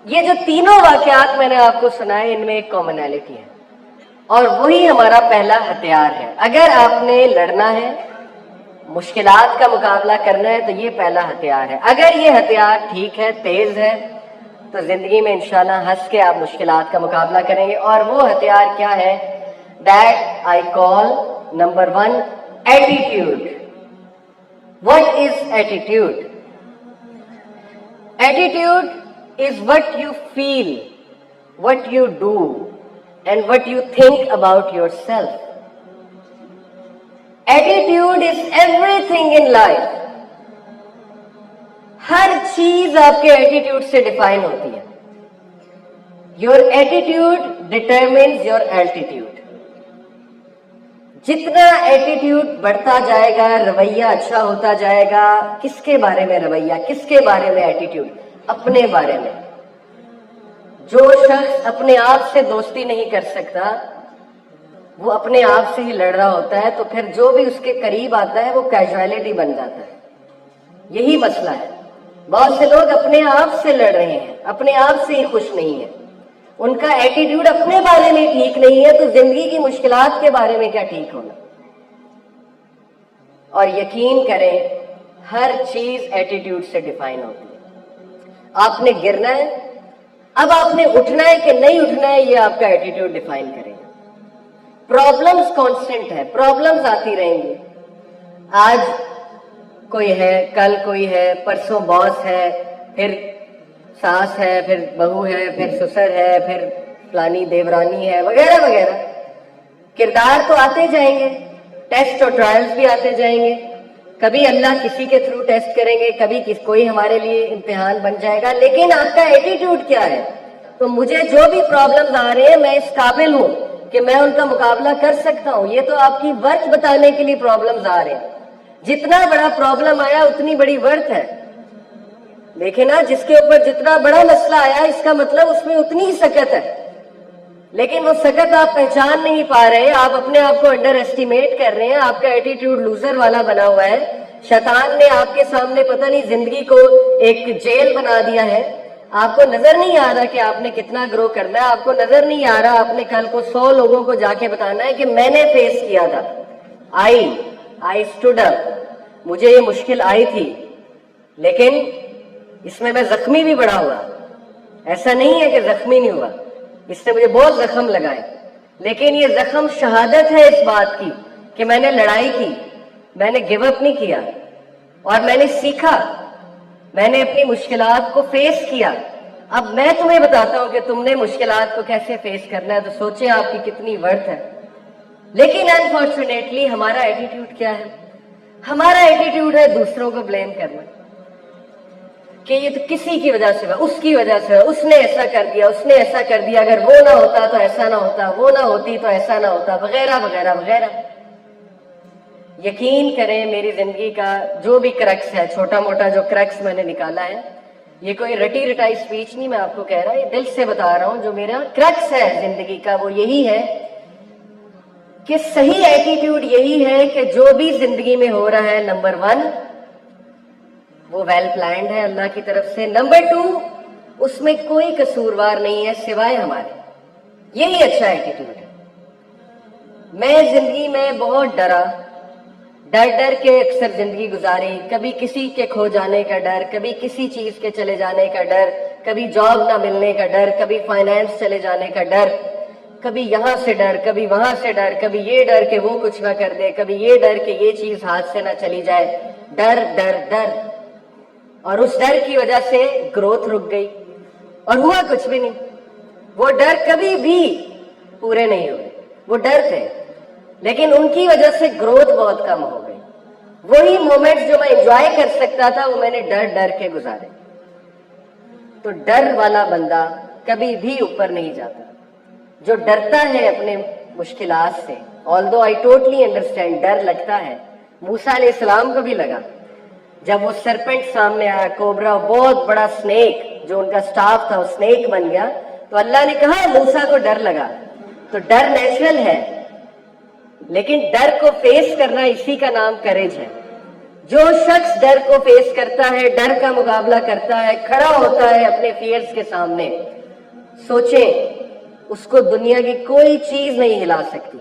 یہ جو تینوں واقعات میں نے آپ کو سنائے ان میں ایک کامنالٹی ہے اور وہی ہمارا پہلا ہتھیار ہے. اگر آپ نے لڑنا ہے، مشکلات کا مقابلہ کرنا ہے، تو یہ پہلا ہتھیار ہے. اگر یہ ہتھیار ٹھیک ہے، تیز ہے، تو زندگی میں انشاءاللہ ہنس کے آپ مشکلات کا مقابلہ کریں گے. اور وہ ہتھیار کیا ہے؟ That I call number 1 attitude. What is attitude? Attitude is what you feel, what you do, and what you think about yourself. Attitude is everything in life. ہر چیز آپ کے ایٹیٹیوڈ سے ڈیفائن ہوتی ہے. Your attitude determines your altitude. جتنا attitude بڑھتا جائے گا، رویہ اچھا ہوتا جائے گا. کس کے بارے میں رویہ؟ کس کے بارے میں ایٹیٹیوڈ؟ اپنے بارے میں. جو شخص اپنے آپ سے دوستی نہیں کر سکتا وہ اپنے آپ سے ہی لڑ رہا ہوتا ہے، تو پھر جو بھی اس کے قریب آتا ہے وہ کیجویلٹی بن جاتا ہے. یہی مسئلہ ہے. بہت سے لوگ اپنے آپ سے لڑ رہے ہیں، اپنے آپ سے ہی خوش نہیں ہیں. ان کا ایٹیٹیوڈ اپنے بارے میں ٹھیک نہیں ہے، تو زندگی کی مشکلات کے بارے میں کیا ٹھیک ہونا. اور یقین کریں ہر چیز ایٹیٹیوڈ سے ڈیفائن ہوتی ہے. آپ نے گرنا ہے، اب آپ نے اٹھنا ہے کہ نہیں اٹھنا ہے، یہ آپ کا ایٹیٹیوڈ ڈیفائن کرے گا. پرابلمز کانسٹنٹ ہے، پرابلمز آتی رہیں گی. آج کوئی ہے، کل کوئی ہے، پرسوں باس ہے، پھر ساس ہے، پھر بہو ہے، پھر سسر ہے، پھر فلانی دیورانی ہے، وغیرہ وغیرہ. کردار تو آتے جائیں گے، ٹیسٹ اور ٹرائلز بھی آتے جائیں گے. کبھی اللہ کسی کے تھرو ٹیسٹ کریں گے، کبھی کوئی ہمارے لیے امتحان بن جائے گا. لیکن آپ کا ایٹیٹیوڈ کیا ہے؟ تو مجھے جو بھی پرابلمز آ رہے ہیں میں اس قابل ہوں کہ میں ان کا مقابلہ کر سکتا ہوں. یہ تو آپ کی ورتھ بتانے کے لیے پرابلمز آ رہے ہیں. جتنا بڑا پرابلم آیا اتنی بڑی ورتھ ہے. دیکھیں نا، جس کے اوپر جتنا بڑا مسئلہ آیا اس کا مطلب اس میں اتنی ہی سکت ہے. لیکن وہ سکت آپ پہچان نہیں پا رہے، آپ اپنے آپ کو انڈر ایسٹیمیٹ کر رہے ہیں. آپ کا ایٹیٹیوڈ لوزر والا بنا ہوا ہے. شیطان نے آپ کے سامنے پتہ نہیں زندگی کو ایک جیل بنا دیا ہے. آپ کو نظر نہیں آ رہا کہ آپ نے کتنا گرو کرنا ہے. آپ کو نظر نہیں آ رہا آپ نے کل کو 100 لوگوں کو جا کے بتانا ہے کہ میں نے فیس کیا تھا. I stood up. مجھے یہ مشکل آئی تھی، لیکن اس میں زخمی بھی بڑا ہوا. ایسا نہیں ہے کہ زخمی نہیں ہوا، اس نے مجھے بہت زخم لگائے. لیکن یہ زخم شہادت ہے اس بات کی کہ میں نے لڑائی کی، میں نے گیو اپ نہیں کیا، اور میں نے سیکھا، میں نے اپنی مشکلات کو فیس کیا. اب میں تمہیں بتاتا ہوں کہ تم نے مشکلات کو کیسے فیس کرنا ہے، تو سوچیں آپ کی کتنی ورتھ ہے. لیکن انفارچونیٹلی ہمارا ایٹیٹیوڈ کیا ہے؟ ہمارا ایٹیٹیوڈ ہے دوسروں کو بلیم کرنا، کہ یہ تو کسی کی وجہ سے ہوا، اس کی وجہ سے ہوا، اس نے ایسا کر دیا، اس نے ایسا کر دیا، اگر وہ نہ ہوتا تو ایسا نہ ہوتا، وہ نہ ہوتی تو ایسا نہ ہوتا، وغیرہ وغیرہ وغیرہ. یقین کریں میری زندگی کا جو بھی کرکس ہے، چھوٹا موٹا جو کرکس میں نے نکالا ہے، یہ کوئی رٹی رٹائی سپیچ نہیں میں آپ کو کہہ رہا، یہ دل سے بتا رہا ہوں. جو میرا کرکس ہے زندگی کا وہ یہی ہے کہ صحیح ایٹیٹیوڈ یہی ہے کہ جو بھی زندگی میں ہو رہا ہے، نمبر 1 وہ ویل پلانڈ ہے اللہ کی طرف سے. نمبر 2 اس میں کوئی قصوروار نہیں ہے سوائے ہمارے. یہی اچھا ایٹیٹیوڈ ہے. میں زندگی میں بہت ڈر کے اکثر زندگی گزاری. کبھی کسی کے کھو جانے کا ڈر، کبھی کسی چیز کے چلے جانے کا ڈر، کبھی جاب نہ ملنے کا ڈر، کبھی فائنینس چلے جانے کا ڈر، کبھی یہاں سے ڈر، کبھی وہاں سے ڈر، کبھی یہ ڈر کہ وہ کچھ نہ کر دے، کبھی یہ ڈر کہ یہ چیز ہاتھ سے نہ چلی جائے. ڈر ڈر ڈر. اور اس ڈر کی وجہ سے گروتھ رک گئی اور ہوا کچھ بھی نہیں. وہ ڈر کبھی بھی پورے نہیں ہوئے. وہ ڈر تھے لیکن ان کی وجہ سے گروتھ بہت کم ہو گئی. وہی مومنٹس جو میں انجوائے کر سکتا تھا وہ میں نے ڈر کے گزارے. تو ڈر والا بندہ کبھی بھی اوپر نہیں جاتا. جو ڈرتا ہے اپنے مشکلات سے، although I totally understand، ڈر لگتا ہے. موسیٰ علیہ السلام کو بھی لگا جب وہ سرپنٹ سامنے آیا، کوبرا، بہت بڑا سنیک، جو ان کا سٹاف تھا وہ سنیک بن گیا. تو اللہ نے کہا موسیٰ کو ڈر لگا. تو ڈر نیچرل ہے، لیکن ڈر کو فیس کرنا اسی کا نام کریج ہے. جو شخص ڈر کو فیس کرتا ہے، ڈر کا مقابلہ کرتا ہے، کھڑا ہوتا ہے اپنے فیئرز کے سامنے، سوچیں اس کو دنیا کی کوئی چیز نہیں ہلا سکتی.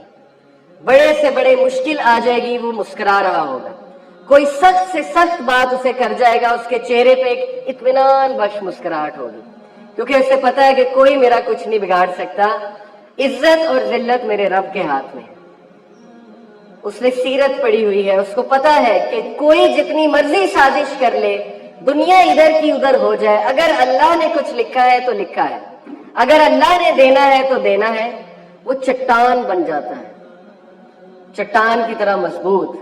بڑے سے بڑے مشکل آ جائے گی، وہ مسکرا رہا ہوگا. کوئی سخت سے سخت بات اسے کر جائے گا، اس کے چہرے پہ ایک اطمینان بخش مسکراہٹ ہوگی، کیونکہ اسے پتا ہے کہ کوئی میرا کچھ نہیں بگاڑ سکتا. عزت اور ذلت میرے رب کے ہاتھ میں. اس نے سیرت پڑھی ہوئی ہے، اس کو پتا ہے کہ کوئی جتنی مرضی سازش کر لے، دنیا ادھر کی ادھر ہو جائے، اگر اللہ نے کچھ لکھا ہے تو لکھا ہے، اگر اللہ نے دینا ہے تو دینا ہے. وہ چٹان بن جاتا ہے، چٹان کی طرح مضبوط.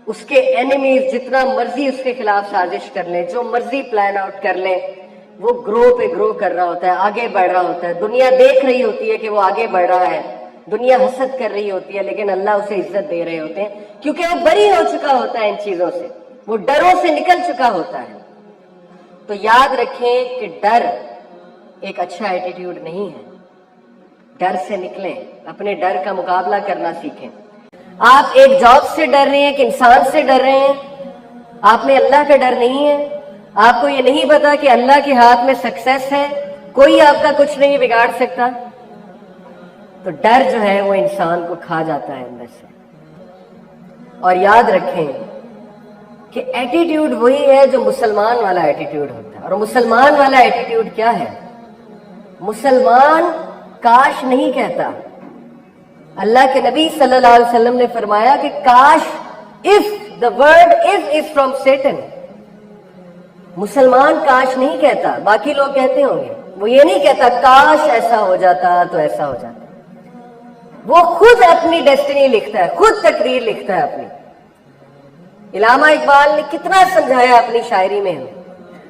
اس کے اینیمیز جتنا مرضی اس کے خلاف سازش کر لیں، جو مرضی پلان آؤٹ کر لیں، وہ گرو پہ گرو کر رہا ہوتا ہے، آگے بڑھ رہا ہوتا ہے. دنیا دیکھ رہی ہوتی ہے کہ وہ آگے بڑھ رہا ہے، دنیا حسد کر رہی ہوتی ہے، لیکن اللہ اسے عزت دے رہے ہوتے ہیں کیونکہ وہ بری ہو چکا ہوتا ہے ان چیزوں سے، وہ ڈروں سے نکل چکا ہوتا ہے. تو یاد رکھیں کہ ڈر ایک اچھا ایٹیٹیوڈ نہیں ہے. ڈر سے نکلیں، اپنے ڈر کا مقابلہ کرنا سیکھیں. آپ ایک جاب سے ڈر رہے ہیں، ایک انسان سے ڈر رہے ہیں، آپ میں اللہ کا ڈر نہیں ہے. آپ کو یہ نہیں پتا کہ اللہ کے ہاتھ میں سکسیس ہے، کوئی آپ کا کچھ نہیں بگاڑ سکتا. تو ڈر جو ہے وہ انسان کو کھا جاتا ہے اندر سے. اور یاد رکھیں کہ ایٹیٹیوڈ وہی ہے جو مسلمان والا ایٹیٹیوڈ ہوتا ہے. اور مسلمان والا ایٹیٹیوڈ کیا ہے؟ مسلمان کاش نہیں کہتا. اللہ کے نبی صلی اللہ علیہ وسلم نے فرمایا کہ کاش، if the word is from Satan. مسلمان کاش نہیں کہتا، باقی لوگ کہتے ہوں گے. وہ یہ نہیں کہتا کاش ایسا ہو جاتا تو ایسا ہو جاتا. وہ خود اپنی ڈیسٹینی لکھتا ہے، خود تقریر لکھتا ہے اپنی. علامہ اقبال نے کتنا سمجھایا اپنی شاعری میں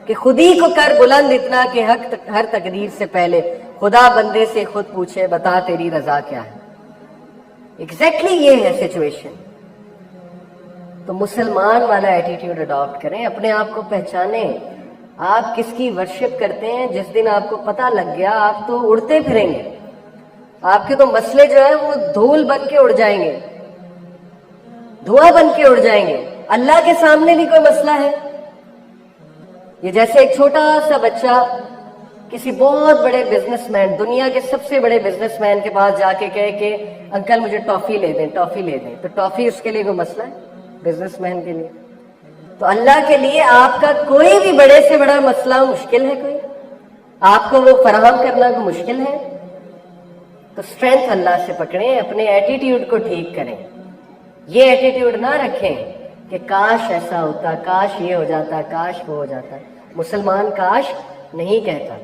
کہ خودی کو کر بلند اتنا کہ حق ہر تقدیر سے پہلے خدا بندے سے خود پوچھے بتا تیری رضا کیا ہے. ایگزیکٹلی یہ ہے سچویشن. تو مسلمان والا ایٹیٹیوڈ اڈاپٹ کریں، اپنے آپ کو پہچانیں. آپ کس کی ورشپ کرتے ہیں، جس دن آپ کو پتہ لگ گیا آپ تو اڑتے پھریں گے. آپ کے تو مسئلے جو ہیں وہ دھول بن کے اڑ جائیں گے، دھواں بن کے اڑ جائیں گے. اللہ کے سامنے بھی کوئی مسئلہ ہے؟ یہ جیسے ایک چھوٹا سا بچہ کسی بہت بڑے بزنس مین، دنیا کے سب سے بڑے بزنس مین کے پاس جا کے کہے کہ انکل مجھے ٹافی لے دیں، ٹافی لے دیں. تو ٹافی اس کے لیے کوئی مسئلہ ہے بزنس مین کے لیے؟ تو اللہ کے لیے آپ کا کوئی بھی بڑے سے بڑا مسئلہ مشکل ہے؟ کوئی آپ کو وہ فراہم کرنا کوئی مشکل ہے؟ تو اسٹرینتھ اللہ سے پکڑیں، اپنے ایٹیٹیوڈ کو ٹھیک کریں. یہ ایٹیٹیوڈ نہ رکھیں کہ کاش ایسا ہوتا، کاش یہ ہو جاتا، کاش وہ ہو جاتا. مسلمان کاش نہیں کہتا.